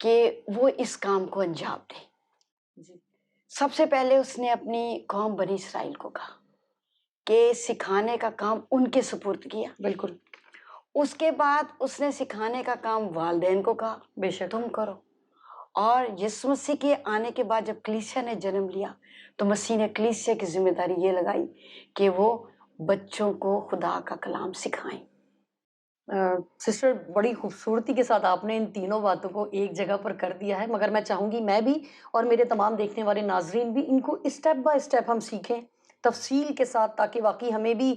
کہ وہ اس کام کو انجام دے۔ جی سب سے پہلے اس نے اپنی قوم بنی اسرائیل کو کہا کہ سکھانے کا کام ان کے سپرد کیا۔ بالکل اس کے بعد اس نے سکھانے کا کام والدین کو کہا بے شک تم کرو۔ اور یسوع مسیح کے آنے کے بعد جب کلیسیا نے جنم لیا تو مسیح نے کلیسیا کی ذمہ داری یہ لگائی کہ وہ بچوں کو خدا کا کلام سکھائیں۔ سسٹر بڑی خوبصورتی کے ساتھ آپ نے ان تینوں باتوں کو ایک جگہ پر کر دیا ہے، مگر میں چاہوں گی میں بھی اور میرے تمام دیکھنے والے ناظرین بھی ان کو اسٹیپ بائی اسٹیپ ہم سیکھیں تفصیل کے ساتھ، تاکہ واقعی ہمیں بھی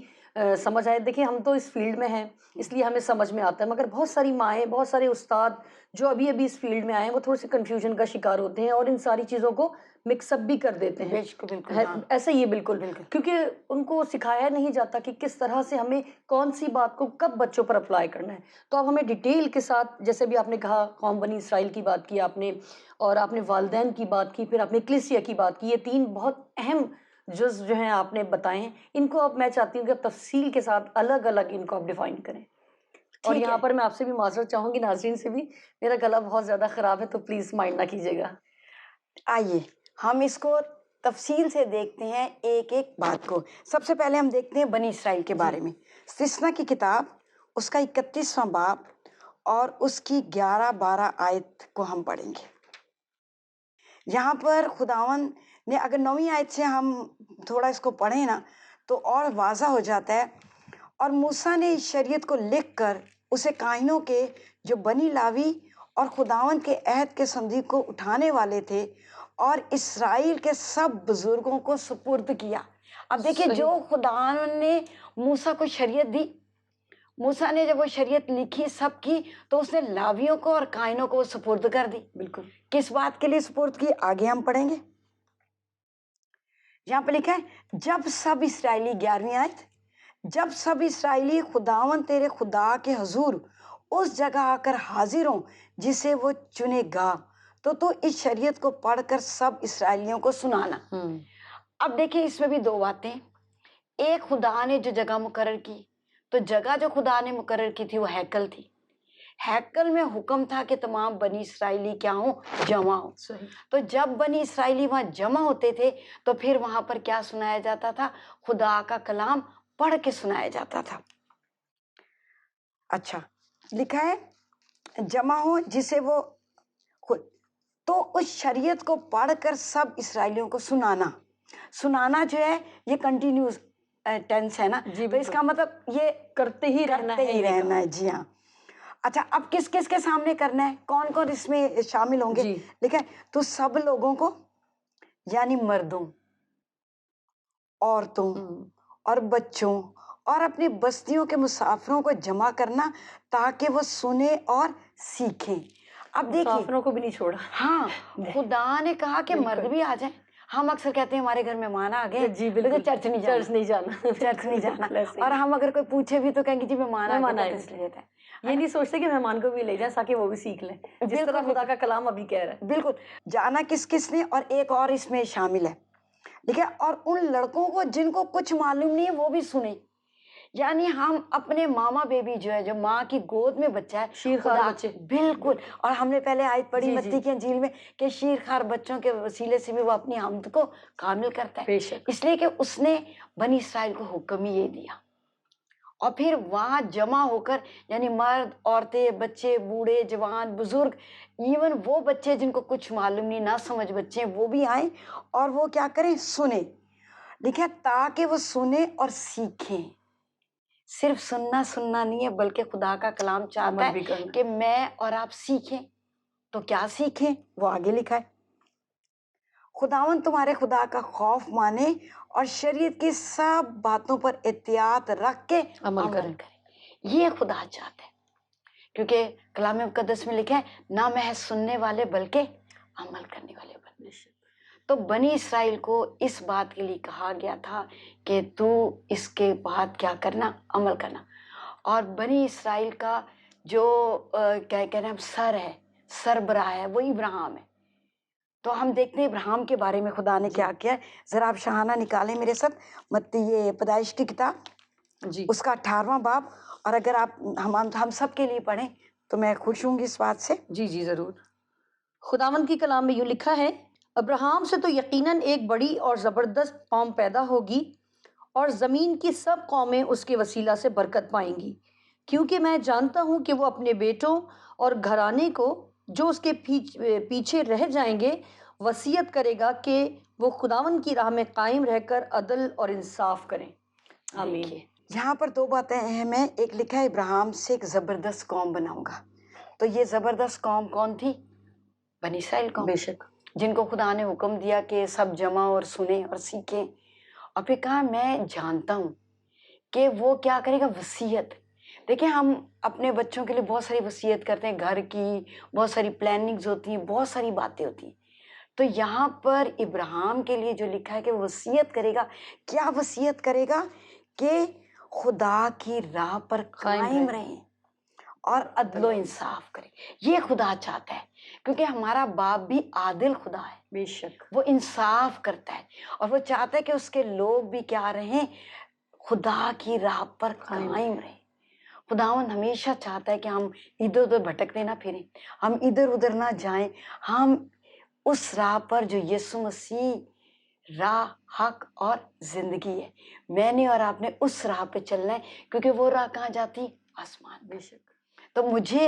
سمجھ آئے۔ دیکھیں ہم تو اس فیلڈ میں ہیں اس لیے ہمیں سمجھ میں آتا ہے، مگر بہت ساری مائیں، بہت سارے استاد جو ابھی ابھی اس فیلڈ میں آئے ہیں وہ تھوڑے سے کنفیوژن کا شکار ہوتے ہیں اور ان ساری چیزوں کو مکس اپ بھی کر دیتے ہیں۔ بالکل ہاں ایسا ہی ہے بالکل، بالکل کیونکہ ان کو سکھایا نہیں جاتا کہ کس طرح سے ہمیں کون سی بات کو کب بچوں پر اپلائی کرنا ہے۔ تو اب ہمیں ڈیٹیل کے ساتھ، جیسے بھی آپ نے کہا قوم بنی اسرائیل کی بات کی آپ نے، اور آپ نے والدین کی بات کی، پھر آپ نے کلیسیا کی بات کی، یہ تین بہت اہم جز جو ہیں آپ نے بتائے ہیں، ان کو اب میں چاہتی ہوں کہ اب تفصیل کے ساتھ الگ الگ ان کو آپ ڈیفائن کریں۔ اور ٹھیک یہاں ہے۔ پر میں آپ سے بھی معذرت چاہوں گی، ناظرین سے بھی، میرا گلا بہت زیادہ خراب ہے تو پلیز مائنڈ نہ کیجیے گا۔ آئیے ہم اس کو تفصیل سے دیکھتے ہیں ایک ایک بات کو۔ سب سے پہلے ہم دیکھتے ہیں بنی اسرائیل کے جی بارے میں۔ استثنا کی کتاب اس کا 31واں باب اور اس کی 11-12 آیت کو ہم پڑھیں گے۔ یہاں پر خداوند نے، اگر 9ویں آیت سے ہم تھوڑا اس کو پڑھیں نا تو اور واضح ہو جاتا ہے۔ اور موسیٰ نے اس شریعت کو لکھ کر اسے کاہنوں کے جو بنی لاوی اور خداوند کے عہد کے صندوق کو اٹھانے والے تھے اور اسرائیل کے سب بزرگوں کو سپرد کیا۔ اب دیکھیں صحیح، جو خداوند نے موسیٰ کو شریعت دی، موسیٰ نے جب وہ شریعت لکھی سب کی تو اس نے لاویوں کو اور کاہنوں کو وہ سپرد کر دی۔ بالکل کس بات کے لیے سپرد کی آگے ہم پڑھیں گے۔ یہاں پہ لکھا ہے جب سب اسرائیلی، 11ویں آیت، جب سب اسرائیلی خداوند تیرے خدا کے حضور اس جگہ آ کر حاضر ہوں جسے وہ چنے گا تو اس شریعت کو پڑھ کر سب اسرائیلیوں کو سنانا۔ اب دیکھیں اس میں بھی دو باتیں۔ ایک، خدا نے جو جگہ مقرر کی، تو جگہ جو خدا نے مقرر کی تھی وہ ہیکل تھی۔ ہیکل میں حکم تھا کہ تمام بنی اسرائیلی کیا ہوں؟ جمع ہوں۔ صحیح، تو جب بنی اسرائیلی وہاں جمع ہوتے تھے تو پھر وہاں پر کیا سنایا جاتا تھا؟ خدا کا کلام پڑھ کے سنایا جاتا تھا۔ اچھا لکھا ہے جمع ہو جسے وہ تو اس شریعت کو پڑھ کر سب اسرائیلیوں کو سنانا۔ سنانا جو ہے یہ کنٹینیوس ٹینس ہے نا، جی تو اس کا بالکل، مطلب یہ کرتے ہی رہنا کرتے ہے ہی یہ رہنا کام۔ ہے۔ جی ہاں۔ اچھا اب کس کس کے سامنے کرنا ہے، کون کون اس میں شامل ہوں گے؟ جی لکھا ہے تو سب لوگوں کو، یعنی مردوں، عورتوں اور بچوں اور اپنی بستیوں کے مسافروں کو جمع کرنا تاکہ وہ سنیں اور سیکھیں۔ اب دیکھیے مسافروں کو بھی نہیں چھوڑا۔ ہاں خدا نے کہا کہ مرد بالکل بھی آ جائیں۔ ہم اکثر کہتے ہیں ہمارے گھر مہمان آ گئے، جی لیکن بالکل، چرچ نہیں چرچ جانا، نہیں جانا، چرچ نہیں جانا۔ بالکل ایسے اور ہی، ہم اگر کوئی پوچھے بھی تو کہیں گے جی مہمان آ مہمان گئے آئے تو ہوئے اس تھے، لیے ہے یہ نا؟ نہیں سوچتے کہ مہمان کو بھی لے جائیں تاکہ وہ بھی سیکھ لیں، جس طرح بالکل خدا کا کلام ابھی کہہ رہا ہے۔ بالکل جانا کس کس نے، اور ایک اور اس میں شامل ہے، ٹھیک ہے، اور ان لڑکوں کو جن کو کچھ معلوم نہیں ہے وہ بھی سنیں۔ یعنی ہم اپنے ماما بیبی جو ہے، جو ماں کی گود میں بچہ ہے، شیر خوار خدا بچے، بالکل، اور ہم نے پہلے آیت پڑھی جی جی متی کی انجیل میں کہ شیر خوار بچوں کے وسیلے سے بھی وہ اپنی حمد کو کامل کرتا ہے، بے شک، اس لیے کہ اس نے بنی اسرائیل کو حکم ہی یہ دیا۔ اور پھر وہاں جمع ہو کر، یعنی مرد، عورتیں، بچے، بوڑھے، جوان، بزرگ، ایون وہ بچے جن کو کچھ معلوم نہیں، نہ سمجھ بچے، وہ بھی آئیں اور وہ کیا کریں؟ سنیں۔ لکھا تاکہ وہ سنیں اور سیکھیں۔ صرف سننا نہیں ہے بلکہ خدا کا کلام چاہتا عمل بھی ہے کرنا، کہ میں اور آپ سیکھیں۔ تو کیا سیکھیں؟ وہ آگے لکھا ہے خداوند تمہارے خدا کا خوف مانے اور شریعت کی سب باتوں پر احتیاط رکھ کے عمل عمل کریں، کرے۔ یہ خدا چاہتا ہے، کیونکہ کلام مقدس میں لکھا ہے نہ محض سننے والے بلکہ عمل کرنے والے بن۔ بے شک، تو بنی اسرائیل کو اس بات کے لیے کہا گیا تھا کہ تو اس کے بعد کیا کرنا؟ عمل کرنا۔ اور بنی اسرائیل کا جو کیا کہنا ہے سر ہے، سربراہ ہے، وہ ابراہیم ہے۔ تو ہم دیکھتے ہیں ابراہیم کے بارے میں خدا نے جی کیا کیا ہے۔ ذرا آپ شاہانہ نکالیں میرے ساتھ متی یہ پیدائش کی کتاب، جی اس کا 18واں باب، اور اگر آپ ہم سب کے لیے پڑھیں تو میں خوش ہوں گی اس بات سے۔ جی جی ضرور۔ خداوند کی کلام میں یوں لکھا ہے، ابراہیم سے تو یقیناً ایک بڑی اور زبردست قوم پیدا ہوگی اور زمین کی سب قومیں اس کے وسیلہ سے برکت پائیں گی، کیونکہ میں جانتا ہوں کہ وہ اپنے بیٹوں اور گھرانے کو جو اس کے پیچھے رہ جائیں گے وصیت کرے گا کہ وہ خداوند کی راہ میں قائم رہ کر عدل اور انصاف کریں۔ آمین۔ دیکھیے یہاں پر دو باتیں اہم ہیں، ایک لکھا ہے ابراہیم سے ایک زبردست قوم بناؤں گا، تو یہ زبردست قوم کون تھی؟ بنی اسرائیل قوم، بے شک، جن کو خدا نے حکم دیا کہ سب جمع اور سنیں اور سیکھیں، اور پھر کہا میں جانتا ہوں کہ وہ کیا کرے گا، وصیت۔ دیکھیں ہم اپنے بچوں کے لیے بہت ساری وصیت کرتے ہیں، گھر کی بہت ساری پلاننگز ہوتی ہیں، بہت ساری باتیں ہوتی ہیں، تو یہاں پر ابراہیم کے لیے جو لکھا ہے کہ وہ وصیت کرے گا، کیا وصیت کرے گا؟ کہ خدا کی راہ پر قائم رہیں اور عدل و انصاف کریں۔ یہ خدا چاہتا ہے، کیونکہ ہمارا باپ بھی عادل خدا ہے، بے شک، وہ انصاف کرتا ہے، اور وہ چاہتا ہے کہ اس کے لوگ بھی کیا رہیں، خدا کی راہ پر قائم رہیں۔ خداوند ہمیشہ چاہتا ہے کہ ہم ادھر ادھر بھٹکتے نہ پھریں، ہم ادھر ادھر نہ جائیں، ہم اس راہ پر جو یسوع مسیح راہ، حق اور زندگی ہے، میں نے اور آپ نے اس راہ پہ چلنا ہے، کیونکہ وہ راہ کہاں جاتی؟ آسمان۔ بے شک، تو مجھے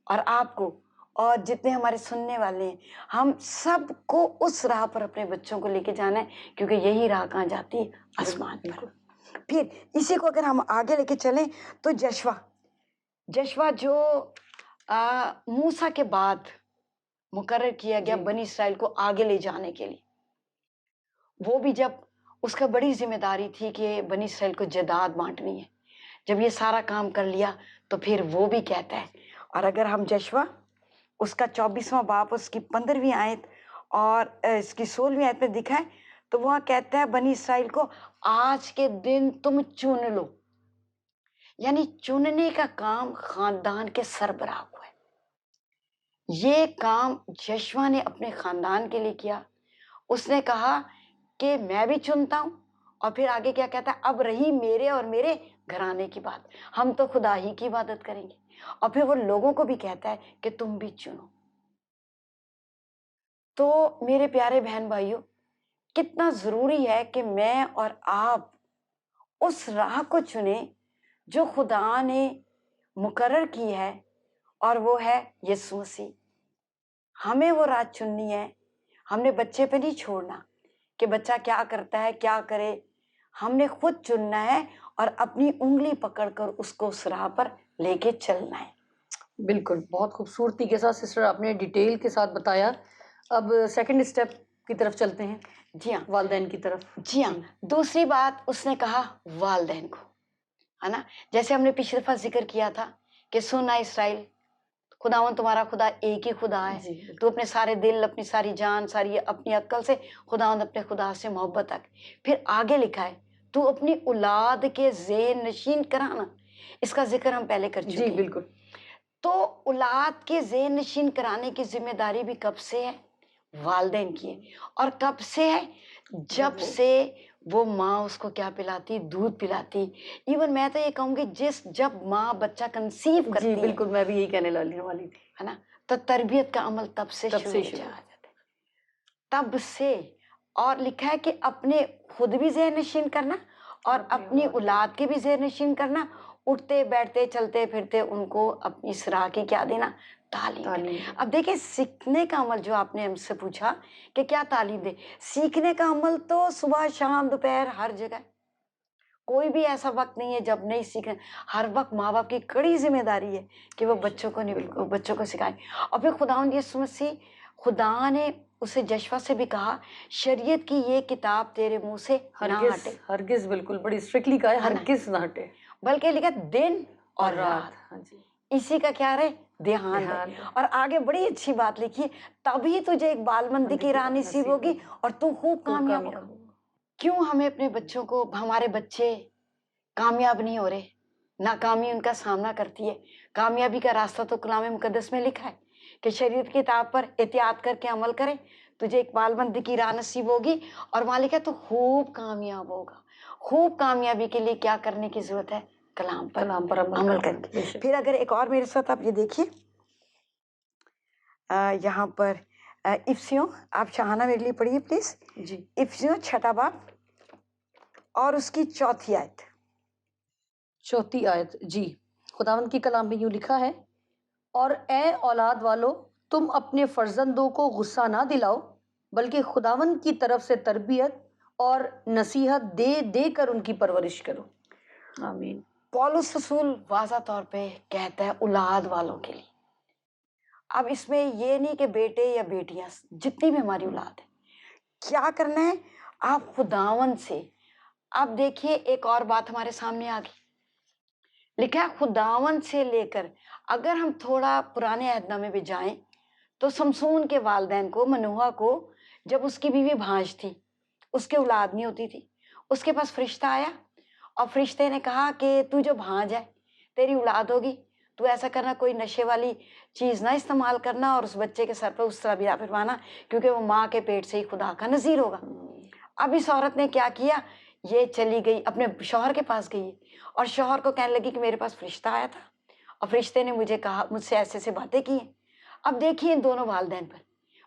اور آپ کو اور جتنے ہمارے سننے والے ہیں، ہم سب کو اس راہ پر اپنے بچوں کو لے کے جانا ہے، کیونکہ یہی راہ کہاں جاتی ہے؟ آسمان پر۔ بالکل، پھر اسی کو اگر ہم آگے لے کے چلیں تو جشوا جو موسیٰ کے بعد مقرر کیا گیا جی، بنی اسرائیل کو آگے لے جانے کے لیے، وہ بھی جب اس کا بڑی ذمہ داری تھی کہ بنی اسرائیل کو جائیداد بانٹنی ہے، جب یہ سارا کام کر لیا تو پھر وہ بھی کہتا ہے، اور اگر ہم جشوا اس کا 24واں باب اس کی 15ویں آیت اور اس کی 16ویں آیت میں دکھا ہے، تو وہاں کہتا ہے بنی اسرائیل کو آج کے دن تم چن لو، یعنی چننے کا کام خاندان کے سربراہ کو ہے۔ یہ کام جشوا نے اپنے خاندان کے لیے کیا، اس نے کہا کہ میں بھی چنتا ہوں، اور پھر آگے کیا کہتا ہے، اب رہی میرے اور میرے گھرانے کی بات، ہم تو خدا ہی کی عبادت کریں گے، اور پھر وہ لوگوں کو بھی کہتا ہے کہ تم بھی چنو۔ تو میرے پیارے بہن بھائیوں، کتنا ضروری ہے کہ میں اور آپ اس راہ کو چنیں جو خدا نے مقرر کی ہے، اور وہ ہے یسوع مسیح۔ ہمیں وہ راہ چننی ہے، ہم نے بچے پہ نہیں چھوڑنا کہ بچہ کیا کرتا ہے کیا کرے، ہم نے خود چننا ہے اور اپنی انگلی پکڑ کر اس کو اس راہ پر لے کے چلنا ہے۔ بالکل، بہت خوبصورتی کے ساتھ سسٹر آپ نے ڈیٹیل کے ساتھ بتایا۔ اب سیکنڈ اسٹیپ کی طرف چلتے ہیں، جی ہاں، والدین کی طرف۔ جی ہاں، دوسری بات اس نے کہا والدین کو، ہے نا، جیسے ہم نے پچھلی دفعہ ذکر کیا تھا کہ سن اے اسرائیل، خداوند تمہارا خدا ایک ہی خدا ہے، جی، تو اپنے سارے دل، اپنی ساری جان، ساری اپنی عقل سے خداوند اپنے خدا سے محبت رکھ۔ پھر آگے لکھا ہے تو اپنی اولاد کے ذہن نشین کرانا، اس کا ذکر ہم پہلے کر چکے جی ہیں۔ بالکل، تو اولاد کے ذہن نشین کرانے کی ذمہ داری بھی کب سے ہے؟ والدین کی ہے، اور کب سے ہے؟ جب سے وہ ماں اس کو کیا پلاتی؟ دودھ پلاتی۔ ایون میں تو یہ کہوں گی جب ماں بچہ کنسیو کرتی جی ہے، بالکل، میں بھی یہی کہنے والی تھی، ہے نا، تو تربیت کا عمل تب سے تب سے شروع ہو شروع۔ جاتا ہے، تب سے۔ اور لکھا ہے کہ اپنے خود بھی ذہن نشین کرنا اور اپنی اولاد کے بھی ذہن نشین کرنا، اٹھتے بیٹھتے چلتے پھرتے ان کو اپنی اس راہ کی کیا دینا؟ تعلیم دینا۔ اب دیکھیں سیکھنے کا عمل جو آپ نے ہم سے پوچھا کہ کیا تعلیم دے، سیکھنے کا عمل تو صبح شام دوپہر ہر جگہ، کوئی بھی ایسا وقت نہیں ہے جب نہیں سیکھنا، ہر وقت ماں باپ کی کڑی ذمہ داری ہے کہ وہ بچوں کو سکھائیں۔ اور پھر خداوند یسوع مسیح، خدا نے اسے جشوا سے بھی کہا شریعت کی یہ کتاب تیرے منہ سے نہ ہٹے، ہرگز، بالکل بڑی اسٹرکٹلی کہا ہے، ہے نا؟ ہرگز نہ ہٹے، بلکہ لکھا دن اور رات۔ رات ہاں جی، اسی کا کیا رہے؟ دھیان رہے۔ اور آگے بڑی اچھی بات لکھی ہے، تبھی تجھے ایک بال مندی کی راہ نصیب ہوگی اور تو خوب کامیاب ہوگا۔ کیوں ہمیں اپنے بچوں کو، ہمارے بچے کامیاب نہیں ہو رہے، ناکامی ان کا سامنا کرتی ہے؟ کامیابی کا راستہ تو کلام مقدس میں لکھا ہے کہ شریعت کی کتاب پر احتیاط کر کے عمل کرے، تجھے ایک بال بندی کی راہ نصیب ہوگی، اور وہاں لکھا ہے تو خوب کامیاب ہوگا۔ خوب کامیابی کے لیے کیا کرنے کی ضرورت ہے؟ کلام پر عمل کرنے کی۔ پھر اگر ایک اور میرے ساتھ آپ یہ دیکھیے، یہاں پر افسیوں، آپ شہانہ میرے لیے پڑھیے پلیز. جی. افسیوں 6 باب اور اس کی 4 آیت. 4 آیت. جی. خداوند کی کلام میں یوں لکھا ہے، اور اے اولاد والو، تم اپنے فرزندوں کو غصہ نہ دلاؤ، بلکہ خداوند کی طرف سے تربیت اور نصیحت دے دے کر ان کی پرورش کرو. آمین. پولس رسول واضح طور پہ کہتا ہے اولاد والوں کے لیے. اب اس میں یہ نہیں کہ بیٹے یا بیٹیاں، جتنی بھی ہماری اولاد ہے، کیا کرنا ہے؟ آپ خداوند سے. آپ دیکھیے ایک اور بات ہمارے سامنے آ گئی، لکھا ہے خداوند سے لے کر. اگر ہم تھوڑا پرانے عہد نامے میں جائیں تو سمسون کے والدین کو، منوہا کو، جب اس کی بیوی بھانج تھی، اس کے اولاد نہیں ہوتی تھی، اس کے پاس فرشتہ آیا اور فرشتے نے کہا کہ تو جو بھانج ہے تیری اولاد ہوگی، تو ایسا کرنا کوئی نشے والی چیز نہ استعمال کرنا اور اس بچے کے سر پہ اس طرح بھی نہ پھروانا، کیونکہ وہ ماں کے پیٹ سے ہی خدا کا نذیر ہوگا. اب اس عورت نے کیا کیا؟ یہ چلی گئی اپنے شوہر کے پاس گئی اور شوہر کو کہنے لگی کہ میرے پاس فرشتہ آیا تھا اور فرشتے نے مجھے کہا، مجھ سے ایسے ایسے باتیں کی ہیں. اب دیکھیے ان دونوں والدین پر،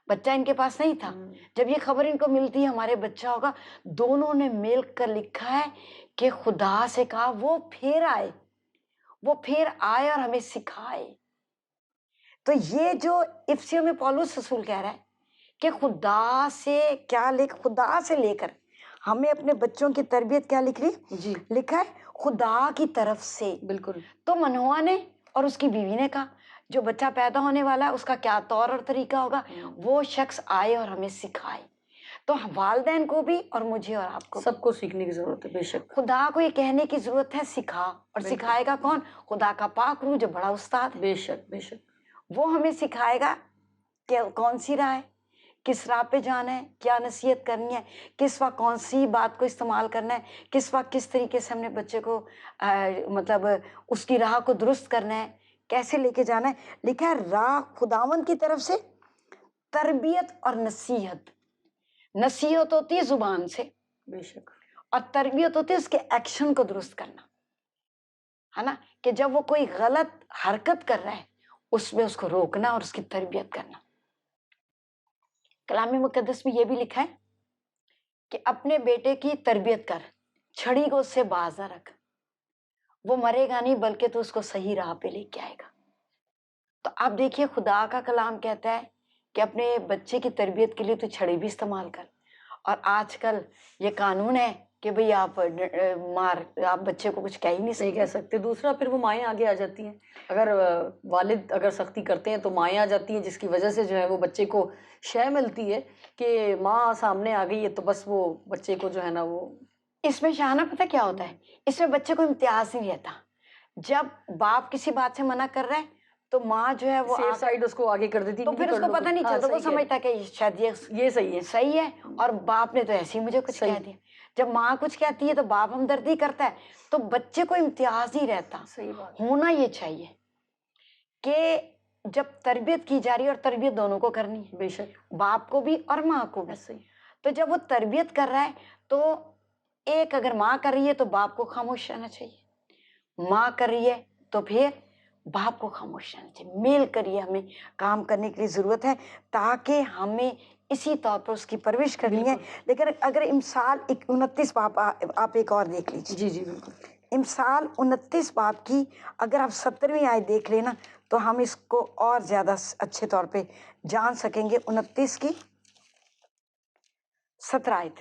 بچہ ان کے پاس نہیں تھا. جب یہ خبر ان کو ملتی ہے ہمارے بچہ ہوگا، دونوں نے مل کر لکھا ہے کہ خدا سے کہا وہ پھر آئے، وہ پھر آئے اور ہمیں سکھائے. تو یہ جو افسیوں میں پولس رسول کہہ رہا ہے کہ خدا سے کیا خدا سے لے کر ہمیں اپنے بچوں کی تربیت کیا لکھ رہی جی. لکھا ہے خدا کی طرف سے. بالکل. تو منوہا نے اور اس کی بیوی نے کہا جو بچہ پیدا ہونے والا ہے اس کا کیا طور اور طریقہ ہوگا، وہ شخص آئے اور ہمیں سکھائے. تو والدین کو بھی اور مجھے اور آپ کو سب کو سیکھنے کی ضرورت ہے. بے شک. خدا کو یہ کہنے کی ضرورت ہے سکھا، اور بالکل. سکھائے گا کون؟ خدا کا پاک روح جو بڑا استاد ہے. بے شک. بے شک. وہ ہمیں سکھائے گا کہ کون سی راہ ہے، کس راہ پہ جانا ہے، کیا نصیحت کرنی ہے، کس وقت کون سی بات کو استعمال کرنا ہے، کس وقت کس طریقے سے ہم نے بچے کو مطلب اس کی راہ کو درست کرنا ہے، کیسے لے کے جانا ہے. لکھا ہے راہ خداوند کی طرف سے تربیت اور نصیحت. نصیحت ہوتی ہے زبان سے، بے شک. اور تربیت ہوتی ہے اس کے ایکشن کو درست کرنا، ہے نا، کہ جب وہ کوئی غلط حرکت کر رہا ہے اس میں اس کو روکنا اور اس کی تربیت کرنا. کلام مقدس میں یہ بھی لکھا ہے کہ اپنے بیٹے کی تربیت کر، چھڑی کو اس سے باز نہ رکھ، وہ مرے گا نہیں بلکہ تو اس کو صحیح راہ پہ لے کے آئے گا. تو آپ دیکھیے خدا کا کلام کہتا ہے کہ اپنے بچے کی تربیت کے لیے تو چھڑی بھی استعمال کر. اور آج کل یہ قانون ہے کہ بھئی آپ بچے کو کچھ کہہ ہی نہیں کہہ سکتے. دوسرا پھر وہ مائیں آگے آ جاتی ہیں. اگر والد اگر سختی کرتے ہیں تو مائیں آ جاتی ہیں، جس کی وجہ سے جو ہے وہ بچے کو شے ملتی ہے کہ ماں سامنے آ گئی ہے تو بس وہ بچے کو جو ہے نا وہ. اس میں شاہانہ پتہ کیا ہوتا ہے؟ اس میں بچے کو امتیاز نہیں رہتا. جب باپ کسی بات سے منع کر رہا ہے تو ماں جو ہے وہ سیف سائڈ اس کو آگے کر دیتی، تو پھر اس کو پتہ نہیں چلتا، وہ سمجھتا ہے کہ شاید یہ صحیح ہے. صحیح ہے، اور باپ نے تو ایسے ہی مجھے کچھ کہہ دیا. جب ماں کچھ کہتی ہے تو باپ ہمدردی کرتا ہے، تو بچے کو امتیاز نہیں رہتا. صحیح بات. ہونا یہ چاہیے کہ جب تربیت کی جا رہی ہے، اور تربیت دونوں کو کرنی ہے، بے شک. باپ کو بھی اور ماں کو بھی. ایسے ہی. تو جب وہ تربیت کر رہا ہے تو ایک اگر ماں کر رہی ہے تو باپ کو خاموش رہنا چاہیے، ماں کر رہی ہے تو پھر باپ کو خاموش رہنا چاہیے. مل کر یہ ہمیں کام کرنے کی ضرورت ہے تاکہ ہمیں اسی طور پر اس کی پرورش کرنی ہے. لیکن اگر امثال 29 باب آپ ایک اور دیکھ لیجیے. جی جی بالکل. امثال 29 باب کی اگر آپ 17ویں آیت دیکھ لینا تو ہم اس کو اور زیادہ اچھے طور پہ جان سکیں گے. 29 کی 17 آیت،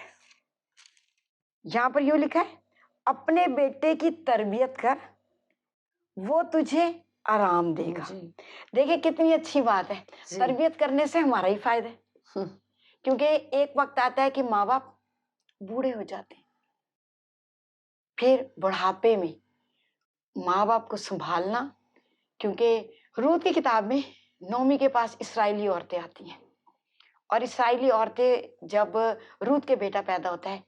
یہاں پر یوں لکھا ہے اپنے بیٹے کی تربیت کر، وہ تجھے آرام دے گا. دیکھیں کتنی اچھی بات ہے. تربیت کرنے سے ہمارا ہی فائدہ ہے، کیونکہ ایک وقت آتا ہے کہ ماں باپ بوڑھے ہو جاتے ہیں، پھر بڑھاپے میں ماں باپ کو سنبھالنا. کیونکہ روت کی کتاب میں نومی کے پاس اسرائیلی عورتیں آتی ہیں، اور اسرائیلی عورتیں جب روت کے بیٹا پیدا ہوتا ہے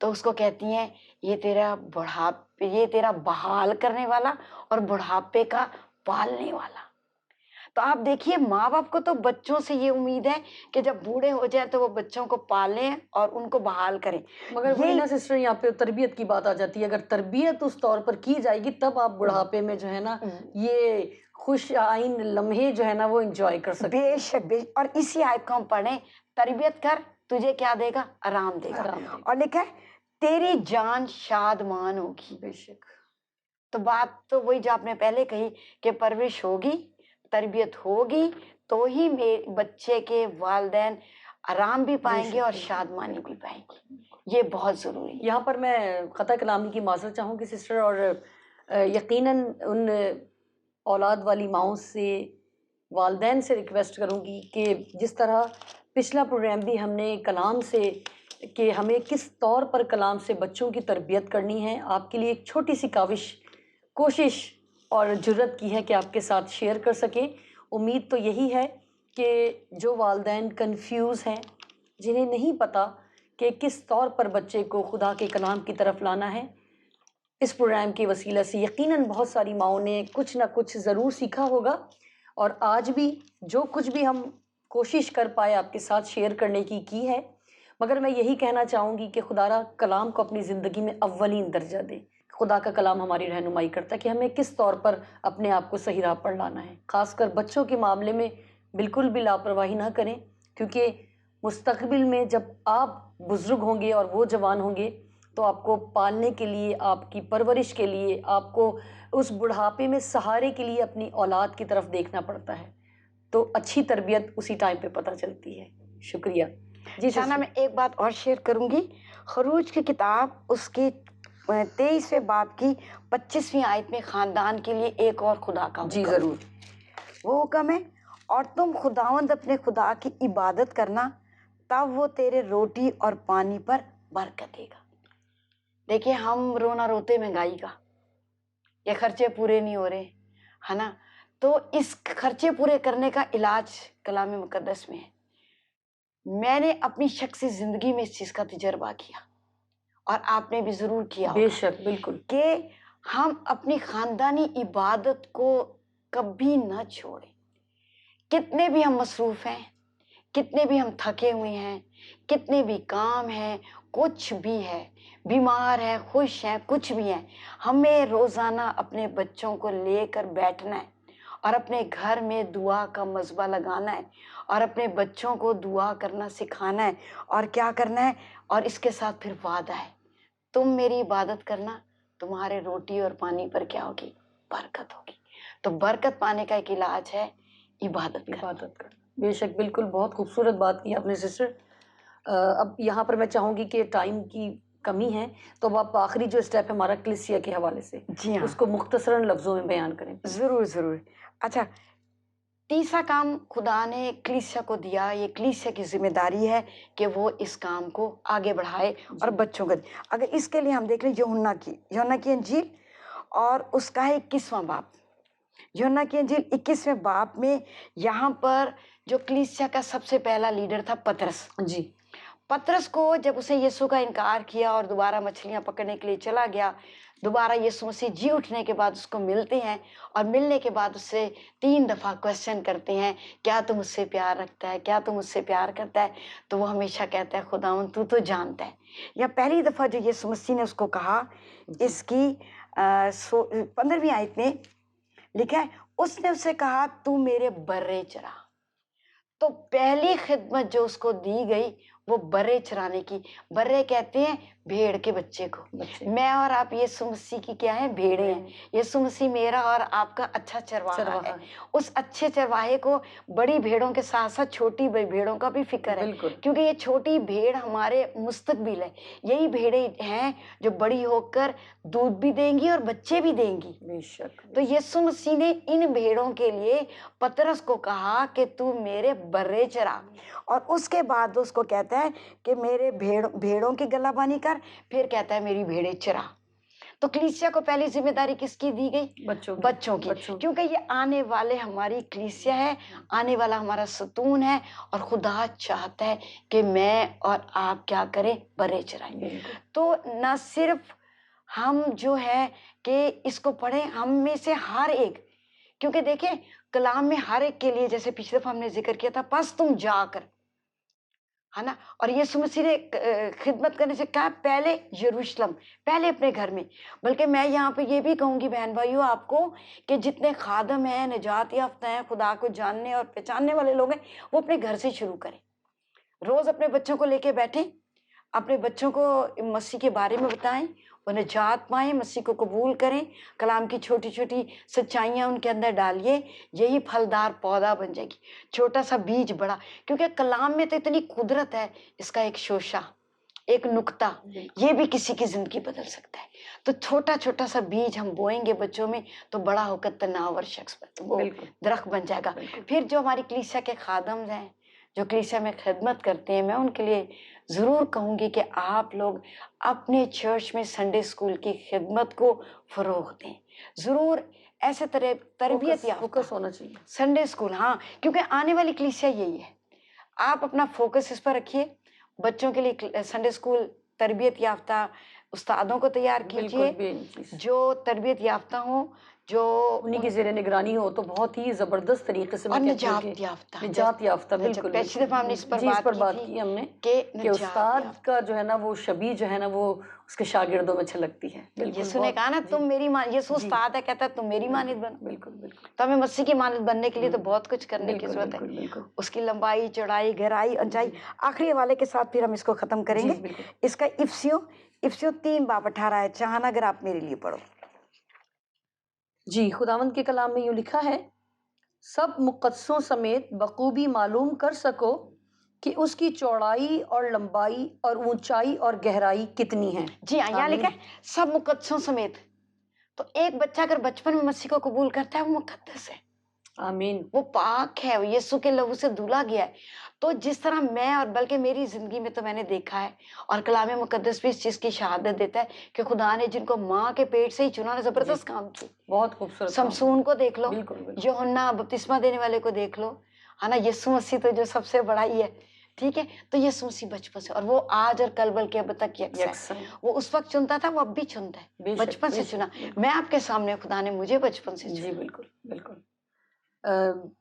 تو اس کو کہتی ہیں یہ تیرا بحال کرنے والا اور بڑھاپے کا پالنے والا. تو آپ دیکھیے ماں باپ کو تو بچوں سے یہ امید ہے کہ جب بوڑھے ہو جائیں تو وہ بچوں کو پالیں اور ان کو بحال کریں. مگر وہی یہ نا سسٹر، یہاں پہ تربیت کی بات آ جاتی ہے. اگر تربیت اس طور پر کی جائے گی تب آپ بڑھاپے میں جو ہے نا یہ خوش آئین لمحے جو ہے نا وہ انجوائے کر سکتے بے ہیں. شک بے شک. اور اسی آیت کو ہم پڑھیں، تربیت کر تجھے کیا دے گا؟ آرام دے گا. آرام دے اور لکھا ہے تیری جان شادمان ہوگی. بے شک. تو بات تو وہی جو آپ نے پہلے کہی کہ پرورش ہوگی، تربیت ہوگی تو ہی بچے کے والدین آرام بھی پائیں گے شک، اور بالکل، شادمانی بھی بالکل. پائیں گے. یہ بہت ضروری ہے. یہاں پر میں خطا کلامی کی معذرت چاہوں گی سسٹر، اور یقیناً ان اولاد والی ماؤں سے، والدین سے ریکویسٹ کروں گی کہ جس طرح پچھلا پروگرام بھی ہم نے کلام سے، کہ ہمیں کس طور پر کلام سے بچوں کی تربیت کرنی ہے، آپ کے لیے ایک چھوٹی سی کوشش اور جرت کی ہے کہ آپ کے ساتھ شیئر کر سکیں. امید تو یہی ہے کہ جو والدین کنفیوز ہیں، جنہیں نہیں پتہ کہ کس طور پر بچے کو خدا کے کلام کی طرف لانا ہے، اس پروگرام کے وسیلہ سے یقیناً بہت ساری ماؤں نے کچھ نہ کچھ ضرور سیکھا ہوگا. اور آج بھی جو کچھ بھی ہم کوشش کر پائے آپ کے ساتھ شیئر کرنے کی ہے. مگر میں یہی کہنا چاہوں گی کہ خدا را کلام کو اپنی زندگی میں اولین درجہ دیں. خدا کا کلام ہماری رہنمائی کرتا ہے کہ ہمیں کس طور پر اپنے آپ کو صحیح راہ پر لانا ہے. خاص کر بچوں کے معاملے میں بالکل بھی لاپرواہی نہ کریں، کیونکہ مستقبل میں جب آپ بزرگ ہوں گے اور وہ جوان ہوں گے تو آپ کو پالنے کے لیے، آپ کی پرورش کے لیے، آپ کو اس بڑھاپے میں سہارے کے لیے اپنی اولاد کی طرف دیکھنا پڑتا ہے. تو اچھی تربیت اسی ٹائم پہ پتہ چلتی ہے. شکریہ. جی شانہ سسٹر. میں ایک بات اور شیئر کروں گی. خروج کی کتاب اس کی 23ویں باب کی 25ویں آیت میں خاندان کے لیے ایک اور خدا کا جی حکم. ضرور. وہ حکم ہے، اور تم خداوند اپنے خدا کی عبادت کرنا، تب وہ تیرے روٹی اور پانی پر برکت دے گا. دیکھیے ہم رونا روتے مہنگائی کا، یہ خرچے پورے نہیں ہو رہے، ہے نا. تو اس خرچے پورے کرنے کا علاج کلام مقدس میں ہے. میں نے اپنی شخصی زندگی میں اس چیز کا تجربہ کیا، اور آپ نے بھی ضرور کیا بے ہوگا، شک، بالکل. کہ ہم اپنی خاندانی عبادت کو کبھی نہ چھوڑیں. کتنے بھی ہم مصروف ہیں، کتنے بھی ہم تھکے ہوئے ہیں، کتنے بھی کام ہیں، کچھ بھی ہے، بیمار ہے، خوش ہیں، کچھ بھی ہے، ہمیں روزانہ اپنے بچوں کو لے کر بیٹھنا ہے اور اپنے گھر میں دعا کا مذبح لگانا ہے اور اپنے بچوں کو دعا کرنا سکھانا ہے. اور کیا کرنا ہے؟ اور اس کے ساتھ پھر وعدہ ہے، تم میری عبادت کرنا، تمہارے روٹی اور پانی پر کیا ہوگی؟ برکت ہوگی. تو برکت پانے کا ایک علاج ہے عبادت کرنا. عبادت کرنا. بے شک، بالکل. بہت خوبصورت بات کی آپ نے سسٹر. اب یہاں پر میں چاہوں گی کہ ٹائم کی کمی ہے، تو اب آپ آخری جو اسٹیپ ہے ہمارا کلیسیا کے حوالے سے، جی ہاں، اس کو مختصراً لفظوں میں بیان کریں. ضرور ضرور. اچھا، تیسرا کام خدا نے کلیسیا کو دیا، یہ کلیسیا کی ذمہ داری ہے کہ وہ اس کام کو آگے بڑھائے اور جی. بچوں کو دے. اگر اس کے لیے ہم دیکھ لیں یوحنا کی انجیل اور اس کا ہے 21واں باب. یوحنا کی انجیل 21ویں باب میں یہاں پر جو کلیسیا کا سب سے پہلا لیڈر تھا پطرس. جی. پطرس کو جب اسے یسوع کا انکار کیا اور دوبارہ مچھلیاں پکڑنے کے لیے چلا گیا، دوبارہ یسوع مسیح جی اٹھنے کے بعد اس کو ملتے ہیں، اور ملنے کے بعد اس سے 3 دفعہ کوشچن کرتے ہیں، کیا تم مجھ سے پیار رکھتا ہے، کیا تم مجھ سے پیار کرتا ہے؟ تو وہ ہمیشہ کہتا ہے خداوند تو جانتا ہے. یا پہلی دفعہ جو یسوع مسیح نے اس کو کہا، اس کی 15ویں آیت میں لکھا ہے، اس نے اسے کہا تو میرے برے چرا. تو پہلی خدمت جو اس کو دی گئی وہ برے چرانے کی. برے کہتے ہیں بھیڑ کے بچے کو. میں اور آپ یسوع مسیح کی کیا ہے؟ بھیڑیں ہیں. یسوع مسیح میرا اور آپ کا اچھا چرواہا ہے. اس اچھے چرواہے کو بڑی بھیڑوں کے ساتھ ساتھ چھوٹی بھیڑوں کا بھی فکر ہے، بالکل. کیونکہ یہ چھوٹی بھیڑ ہمارے مستقبل ہے. یہی بھیڑیں ہیں جو بڑی ہو کر دودھ بھی دیں گی اور بچے بھی دیں گی. بے شک. تو یسوع مسیح نے ان بھیڑوں کے لیے پطرس کو کہا کہ تو میرے برے چرا، اور اس کے بعد اس کو کہتا ہے کہ میرے بھیڑوں کی گلہ بانی کر، پھر کہتا ہے میری بھیڑیں چرا. تو کلیسیا کو پہلی ذمہ داری کس کی دی گئی؟ بچوں کی. کیونکہ یہ آنے والے ہماری کلیسیا ہے، آنے والا ہمارا ستون ہے، اور خدا چاہتا ہے کہ میں اور آپ کیا کریں؟ برے چرائیں. تو نہ صرف ہم جو ہے کہ اس کو پڑھیں، ہم میں سے ہر ایک کیونکہ دیکھیں کلام میں ہر ایک کے لیے، جیسے پچھلی دفعہ ہم نے ذکر کیا تھا، پس تم جا کر، ہے نا، اور یسوع مسیح نے خدمت کرنے سے کہا پہلے یروشلم، پہلے اپنے گھر میں۔ بلکہ میں یہاں پہ یہ بھی کہوں گی بہن بھائیوں آپ کو کہ جتنے خادم ہیں، نجات یافتہ ہیں، خدا کو جاننے اور پہچاننے والے لوگ ہیں، وہ اپنے گھر سے شروع کریں۔ روز اپنے بچوں کو لے کے بیٹھیں، اپنے بچوں کو مسیح کے بارے میں بتائیں، وہ نجات پائیں، مسیح کو قبول کریں، کلام کی چھوٹی چھوٹی سچائیاں ان کے اندر ڈالیے، یہی پھلدار پودا بن جائے گی، چھوٹا سا بیج بڑا، کیونکہ کلام میں تو اتنی قدرت ہے، اس کا ایک شوشہ، ایک نقطہ، یہ بھی کسی کی زندگی بدل سکتا ہے۔ تو چھوٹا چھوٹا سا بیج ہم بوئیں گے بچوں میں تو بڑا ہو کر تناور شخص وہ بالکل درخت بن جائے گا۔ بالکل پھر جو ہماری کلیسیا کے خادم ہیں، جو کلیسیا میں خدمت کرتے ہیں، میں ان کے لیے ضرور کہوں گی کہ آپ لوگ اپنے چرچ میں سنڈے اسکول کی خدمت کو فروغ دیں، ضرور ایسے تربیت یافتہ فوکس ہونا چاہیے۔ سنڈے اسکول، ہاں، کیونکہ آنے والی کلیسیا یہی ہے۔ آپ اپنا فوکس اس پر رکھیے، بچوں کے لیے سنڈے اسکول تربیت یافتہ استادوں کو تیار کیجیے، بالکل جو تربیت یافتہ ہوں، جو انہیں کی زیر نگرانی ہو تو بہت ہی زبردست طریقے سے، اور میں کہتی ہوں کہ نجات یافتہ، نجات یافتہ، بالکل پچھلی دفعہ ہم نے اس پر جی، اس پر بات کی کی ہم نے کہ کہ نجات استاد یافتہ۔ کا جو ہے نا وہ شبیہ جو ہے نا وہ اس کے شاگردوں میں چھلکتی ہے۔ بالکل، یسوع نے کہا نا تم میری یسوع جی استاد ہے، کہتا ہے تم میری مانند بنو۔ بالکل بالکل تو ہمیں مسیح کی مانند بننے کے لیے تو بہت کچھ کرنے کی بالکل ضرورت ہے، بالکل بالکل اس کی لمبائی، چوڑائی، گہرائی، اونچائی۔ آخری حوالے کے ساتھ پھر ہم اس کو ختم کریں جی گے، بالکل۔ اس کا افسیوں 3:18 ہے، چاہنا اگر آپ میرے لیے پڑھو۔ جی، خداوند کے کلام میں یوں لکھا ہے، سب مقدسوں سمیت بخوبی معلوم کر سکو کہ اس کی چوڑائی اور لمبائی اور اونچائی اور گہرائی کتنی ہے۔ جی ہاں، یہاں آمین۔ لکھا ہے سب مقدسوں سمیت۔ تو ایک بچہ اگر بچپن میں مسیح کو قبول کرتا ہے، وہ مقدس ہے، آمین۔ وہ پاک ہے، وہ یسوع کے لہو سے دھلا گیا ہے۔ تو جس طرح میں، اور بلکہ میری زندگی میں تو میں نے دیکھا ہے، اور کلام مقدس بھی اس چیز کی شہادت دیتا ہے کہ خدا نے جن کو ماں کے پیٹ سے ہی چنا، نے زبردست کام کی۔ بہت خوبصورت کام۔ سمسون کو دیکھ لو، بالکل بالکل یوحنا بپتسمہ دینے والے کو دیکھ لو، ہے نا، یسوع مسیح تو جو سب سے بڑا ہی ہے، ٹھیک ہے۔ تو یسوع مسیح بچپن سے، اور وہ آج اور کل بلکہ اب تک یکساں ہے۔ یکساں۔ وہ اس وقت چنتا تھا، وہ اب بھی چنتا ہے، بے شک، بچپن بے سے شک، چنا۔ بالکل۔ میں آپ کے سامنے، خدا نے مجھے بچپن سے جی چنا۔ بالکل بالکل۔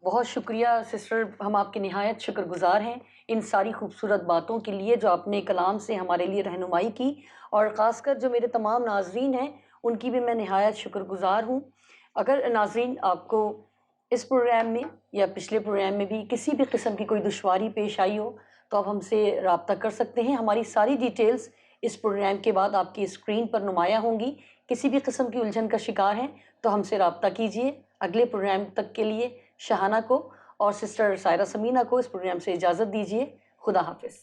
بہت شکریہ سسٹر، ہم آپ کے نہایت شکر گزار ہیں ان ساری خوبصورت باتوں کے لیے جو آپ نے کلام سے ہمارے لیے رہنمائی کی، اور خاص کر جو میرے تمام ناظرین ہیں ان کی بھی میں نہایت شکر گزار ہوں۔ اگر ناظرین آپ کو اس پروگرام میں یا پچھلے پروگرام میں بھی کسی بھی قسم کی کوئی دشواری پیش آئی ہو تو آپ ہم سے رابطہ کر سکتے ہیں۔ ہماری ساری ڈیٹیلز اس پروگرام کے بعد آپ کی اسکرین پر نمایاں ہوں گی۔ کسی بھی قسم کی الجھن کا شکار ہیں تو ہم سے رابطہ کیجیے۔ اگلے پروگرام تک کے لیے شہانہ کو اور سسٹر سائرہ سمینہ کو اس پروگرام سے اجازت دیجیے۔ خدا حافظ۔